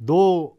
2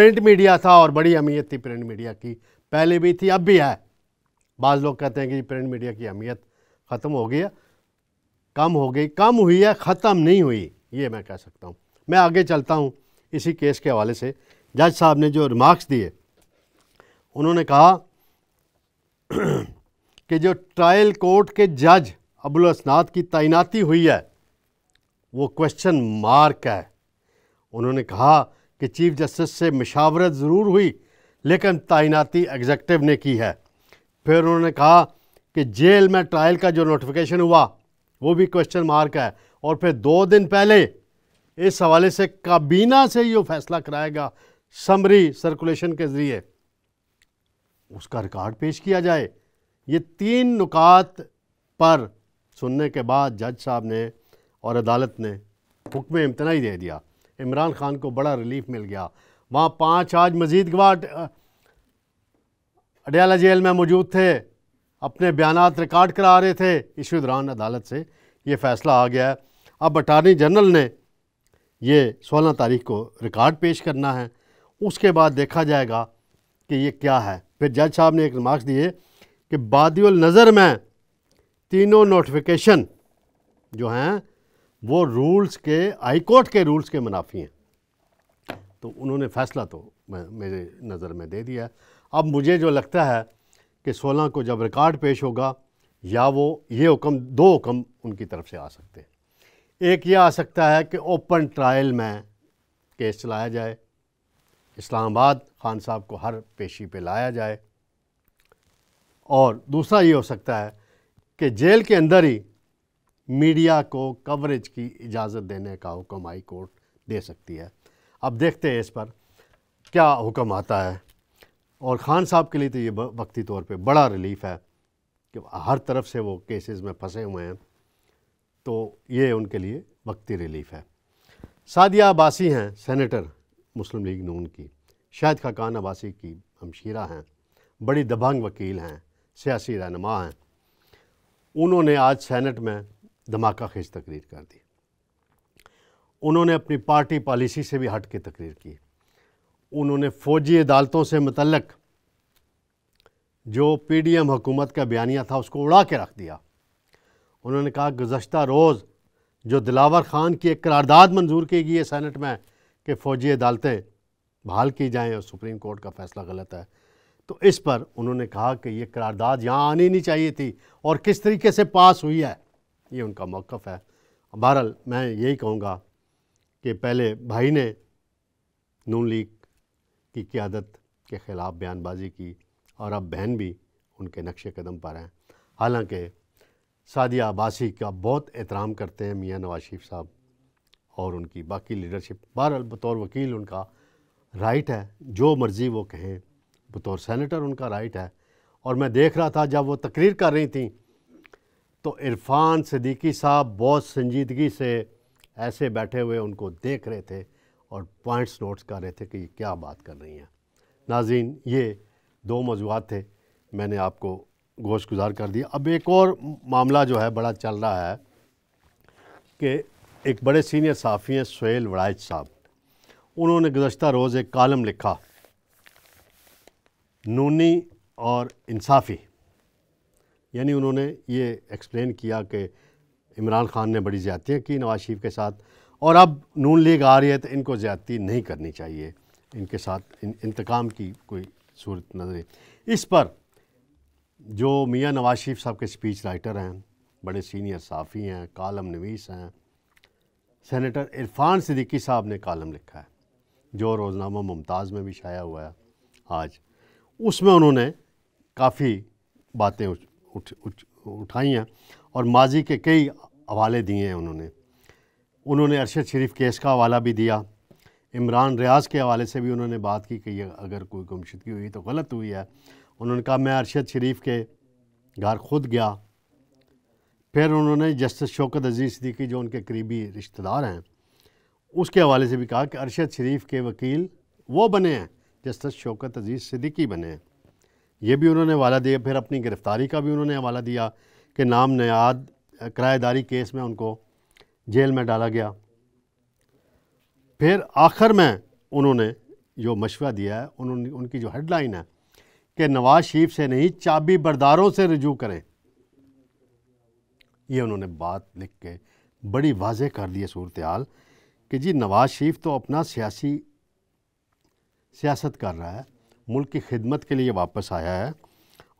print media تھا اور بڑی اہمیت تھی پرنٹ میڈیا کی، پہلے بھی تھی اب بھی ہے. بعض لوگ کہتے ہیں کہ پرنٹ میڈیا کی اہمیت ختم ہو گئی ہے، کم ہو گئی، کم ہوئی ہے، ختم نہیں ہوئی، یہ میں کہہ سکتا ہوں. میں آگے چلتا ہوں اسی کیس کے حوالے سے. جج صاحب نے جو ریمارکس دیے، انہوں نے کہا کہ جو ٹرائل کورٹ کے جج ابوالاسناد کی تعیناتی ہوئی ہے وہ کوشچن مارک ہے. انہوں نے کہا کہ چیف جسٹس سے مشاورت ضرور ہوئی لیکن تعیناتی ایگزیکٹو نے کی ہے. پھر انہوں نے کہا کہ جیل میں ٹرائل کا جو نوٹیفیکیشن ہوا وہ بھی کوشچن مارک ہے. اور پھر 2 دن پہلے اس حوالے سے کابینہ سے یہ فیصلہ کرائے گا سمری سرکولیشن کے ذریعے، اس کا ریکارڈ پیش کیا جائے. یہ 3 نکات پر سننے کے بعد جج صاحب نے اور عدالت نے حکم امتناعی دے دیا. عمران خان کو بڑا ریلیف مل گیا. وہاں 5 آج مزید گواہ اڈیالہ جیل میں موجود تھے، اپنے بیانات ریکارڈ کرا رہے تھے. اسی دوران عدالت سے یہ فیصلہ آ گیا ہے. اب اٹارنی جنرل نے یہ 16 تاریخ کو ریکارڈ پیش کرنا ہے، اس کے بعد دیکھا جائے گا کہ یہ کیا ہے. پھر جج صاحب نے ایک ریمارکس دیے کہ بادی النظر میں تینوں نوٹیفیکیشن جو ہیں وہ رولز کے ہائی کورٹ کے رولز کے منافی ہیں. تو انہوں نے فیصلہ تو میرے نظر میں دے دیا ہے. اب مجھے جو لگتا ہے کہ 16 کو جب ریکارڈ پیش ہوگا یا وہ یہ حکم 2 حکم ان کی طرف سے آ سکتے ہیں. ایک یہ آ سکتا ہے کہ اوپن ٹرائل میں کیس چلایا جائے، اسلام آباد خان صاحب کو ہر پیشی پہ لایا جائے، اور دوسرا یہ ہو سکتا ہے کہ جیل کے اندر ہی میڈیا کو کوریج کی اجازت دینے کا حکم ہائی کورٹ دے سکتی ہے. اب دیکھتے ہیں اس پر کیا حکم آتا ہے. اور خان صاحب کے لیے تو یہ وقتی طور پہ بڑا ریلیف ہے کہ ہر طرف سے وہ کیسز میں پھنسے ہوئے ہیں، تو یہ ان کے لیے وقتی ریلیف ہے. سعدیہ عباسی ہیں سینیٹر مسلم لیگ نون کی، شاہد خاقان عباسی کی ہمشیرہ ہیں، بڑی دبنگ وکیل ہیں، سیاسی رہنما ہیں. انہوں نے آج سینٹ میں دھماکہ خیز تقریر کر دی. انہوں نے اپنی پارٹی پالیسی سے بھی ہٹ کے تقریر کی. انہوں نے فوجی عدالتوں سے متعلق جو پی ڈی ایم حکومت کا بیانیہ تھا اس کو اڑا کے رکھ دیا. انہوں نے کہا گزشتہ روز جو دلاور خان کی ایک قرارداد منظور کی گئی ہے سینٹ میں کہ فوجی عدالتیں بحال کی جائیں اور سپریم کورٹ کا فیصلہ غلط ہے، تو اس پر انہوں نے کہا کہ یہ قرارداد یہاں آنی نہیں چاہیے تھی اور کس طریقے سے پاس ہوئی ہے، یہ ان کا موقف ہے. بہرحال میں یہی کہوں گا کہ پہلے بھائی نے نون لیگ کی قیادت کے خلاف بیان بازی کی اور اب بہن بھی ان کے نقش قدم پر ہیں. حالانکہ سعدیہ عباسی کا بہت احترام کرتے ہیں میاں نواز شریف صاحب اور ان کی باقی لیڈرشپ. بہرحال بطور وکیل ان کا رائٹ ہے، جو مرضی وہ کہیں، بطور سینیٹر ان کا رائٹ ہے. اور میں دیکھ رہا تھا جب وہ تقریر کر رہی تھیں تو عرفان صدیقی صاحب بہت سنجیدگی سے ایسے بیٹھے ہوئے ان کو دیکھ رہے تھے اور پوائنٹس نوٹس کر رہے تھے کہ یہ کیا بات کر رہی ہیں. ناظرین، یہ 2 موضوعات تھے، میں نے آپ کو گوش گزار کر دیا. اب ایک اور معاملہ جو ہے بڑا چل رہا ہے کہ ایک بڑے سینئر صحافی ہیں سہیل وڑائچ صاحب، انہوں نے گزشتہ روز ایک کالم لکھا نونی اور انصافی. یعنی انہوں نے یہ ایکسپلین کیا کہ عمران خان نے بڑی زیادتیاں کی نواز شریف کے ساتھ اور اب نون لیگ آ رہی ہے تو ان کو زیادتی نہیں کرنی چاہیے، ان کے ساتھ انتقام کی کوئی صورت نظر. اس پر جو میاں نواز شریف صاحب کے سپیچ رائٹر ہیں، بڑے سینئر صحافی ہیں، کالم نویس ہیں، سینیٹر عرفان صدیقی صاحب نے کالم لکھا ہے جو روزنامہ ممتاز میں بھی شائع ہوا ہے آج. اس میں انہوں نے کافی باتیں اٹھائی ہیں اور ماضی کے کئی حوالے دیے ہیں. انہوں نے ارشد شریف کیس کا حوالہ بھی دیا. عمران ریاض کے حوالے سے بھی انہوں نے بات کی کہ یہ اگر کوئی گمشدگی ہوئی تو غلط ہوئی ہے. انہوں نے کہا میں ارشد شریف کے گھر خود گیا. پھر انہوں نے جسٹس شوکت عزیز صدیقی جو ان کے قریبی رشتہ دار ہیں اس کے حوالے سے بھی کہا کہ ارشد شریف کے وکیل وہ بنے ہیں، جسٹس شوکت عزیز صدیقی بنے ہیں. یہ بھی انہوں نے حوالہ دیا. پھر اپنی گرفتاری کا بھی انہوں نے حوالہ دیا کہ نام نیاد کرایہ داری کیس میں ان کو جیل میں ڈالا گیا. پھر آخر میں انہوں نے جو مشورہ دیا ہے ان کی جو ہیڈ لائن ہے کہ نواز شریف سے نہیں چابی برداروں سے رجوع کریں، یہ انہوں نے بات لکھ کے بڑی واضح کر دی ہے صورتحال کہ جی نواز شریف تو اپنا سیاست کر رہا ہے، ملک کی خدمت کے لیے واپس آیا ہے،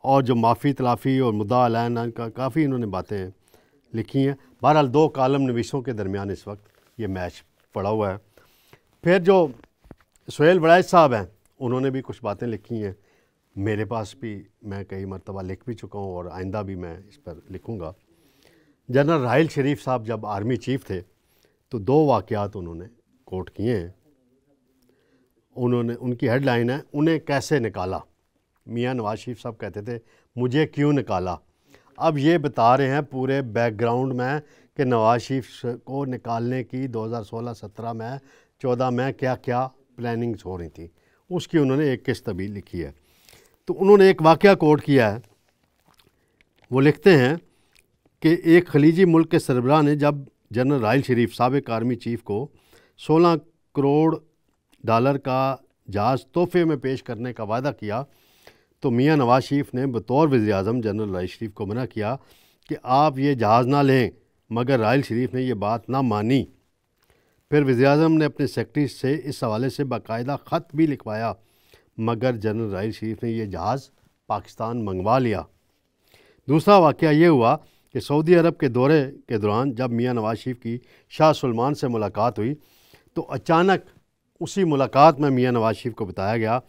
اور جو معافی تلافی اور مدعا اعلان کا کافی انہوں نے باتیں لکھی ہیں۔ بہرحال 2 کالم نویسوں کے درمیان اس وقت یہ میچ پڑا ہوا ہے۔ پھر جو سہیل وڑائچ صاحب ہیں انہوں نے بھی کچھ باتیں لکھی ہیں، میرے پاس بھی میں کئی مرتبہ لکھ بھی چکا ہوں اور آئندہ بھی میں اس پر لکھوں گا۔ جنرل راحیل شریف صاحب جب آرمی چیف تھے تو 2 واقعات انہوں نے کوٹ کیے ہیں۔ ان کی ہیڈ لائن ہے انہیں کیسے نکالا۔ میاں نواز شریف صاحب کہتے تھے مجھے کیوں نکالا، اب یہ بتا رہے ہیں پورے بیک گراؤنڈ میں کہ نواز شریف کو نکالنے کی 2016 17 میں 14 میں کیا کیا پلاننگز ہو رہی تھی، اس کی انہوں نے ایک قسط بھی لکھی ہے۔ تو انہوں نے ایک واقعہ کوٹ کیا ہے، وہ لکھتے ہیں کہ ایک خلیجی ملک کے سربراہ نے جب جنرل راحیل شریف سابق آرمی چیف کو 16 کروڑ ڈالر کا جہاز تحفے میں پیش کرنے کا وعدہ کیا تو میاں نواز شریف نے بطور وزیر اعظم جنرل راحیل شریف کو منع کیا کہ آپ یہ جہاز نہ لیں، مگر راحیل شریف نے یہ بات نہ مانی۔ پھر وزیر اعظم نے اپنے سیکرٹری سے اس حوالے سے باقاعدہ خط بھی لکھوایا، مگر جنرل راحیل شریف نے یہ جہاز پاکستان منگوا لیا۔ دوسرا واقعہ یہ ہوا کہ سعودی عرب کے دورے کے دوران جب میاں نواز شریف کی شاہ سلمان سے ملاقات ہوئی تو اچانک اسی ملاقات میں میاں نواز شریف کو بتایا گیا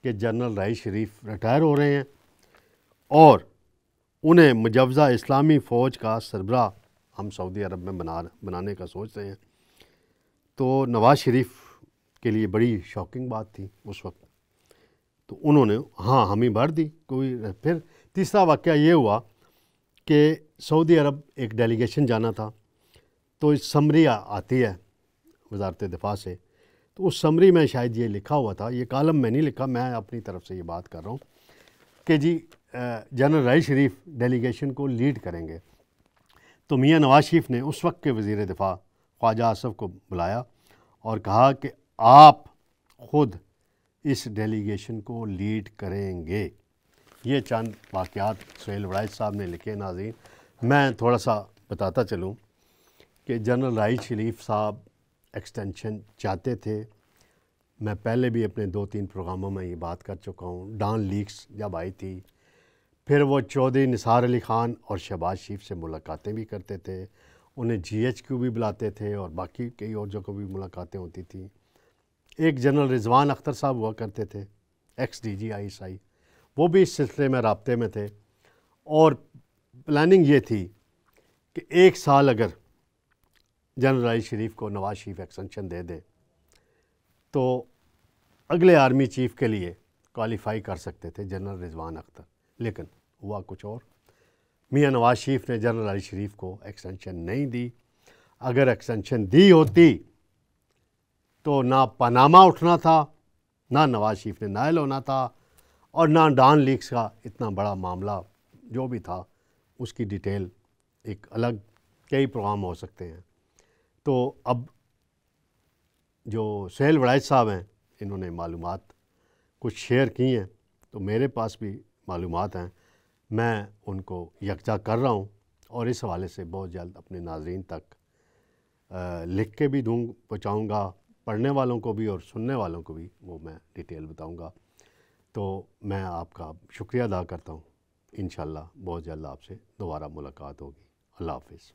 کہ جنرل راحیل شریف ریٹائر ہو رہے ہیں اور انہیں مجوزہ اسلامی فوج کا سربراہ ہم سعودی عرب میں بنانے کا سوچ رہے ہیں۔ تو نواز شریف کے لیے بڑی شاکنگ بات تھی اس وقت، تو انہوں نے ہاں ہمیں بھر دی کوئی۔ پھر تیسرا واقعہ یہ ہوا کہ سعودی عرب ایک ڈیلیگیشن جانا تھا، تو سمری آتی ہے وزارت دفاع سے، تو اس سمری میں شاید یہ لکھا ہوا تھا، یہ کالم میں نہیں لکھا، میں اپنی طرف سے یہ بات کر رہا ہوں کہ جی جنرل راحیل شریف ڈیلیگیشن کو لیڈ کریں گے۔ تو میاں نواز شریف نے اس وقت کے وزیر دفاع خواجہ آصف کو بلایا اور کہا کہ آپ خود اس ڈیلیگیشن کو لیڈ کریں گے۔ یہ چند واقعات سہیل وڑائچ صاحب نے لکھے۔ ناظرین میں تھوڑا سا بتاتا چلوں کہ جنرل راحیل شریف صاحب ایکسٹینشن چاہتے تھے، میں پہلے بھی اپنے 2-3 پروگراموں میں یہ بات کر چکا ہوں۔ ڈان لیکس جب آئی تھی پھر وہ چودھری نثار علی خان اور شہباز شریف سے ملاقاتیں بھی کرتے تھے، انہیں GHQ بھی بلاتے تھے اور باقی کئی اور جگہوں بھی ملاقاتیں ہوتی تھیں۔ ایک جنرل رضوان اختر صاحب ہوا کرتے تھے ایکس DG ISI، وہ بھی اس سلسلے میں رابطے میں تھے، اور پلاننگ یہ تھی کہ 1 سال اگر جنرل راحیل شریف کو نواز شریف ایکسٹینشن دے دے تو اگلے آرمی چیف کے لیے کوالیفائی کر سکتے تھے جنرل رضوان اختر، لیکن ہوا کچھ اور۔ میاں نواز شریف نے جنرل راحیل شریف کو ایکسٹینشن نہیں دی۔ اگر ایکسٹینشن دی ہوتی تو نہ پاناما اٹھنا تھا، نہ نواز شریف نے نائل ہونا تھا، اور نہ ڈان لیکس کا اتنا بڑا معاملہ جو بھی تھا اس کی ڈیٹیل ایک الگ کئی پروگرام ہو سکتے ہیں۔ تو اب جو سہیل وڑائچ صاحب ہیں انہوں نے معلومات کچھ شیئر کی ہیں، تو میرے پاس بھی معلومات ہیں، میں ان کو یکجا کر رہا ہوں اور اس حوالے سے بہت جلد اپنے ناظرین تک لکھ کے بھی پہنچاؤں گا، پڑھنے والوں کو بھی اور سننے والوں کو بھی وہ میں ڈیٹیل بتاؤں گا۔ تو میں آپ کا شکریہ ادا کرتا ہوں، انشاءاللہ بہت جلد آپ سے دوبارہ ملاقات ہوگی۔ اللہ حافظ۔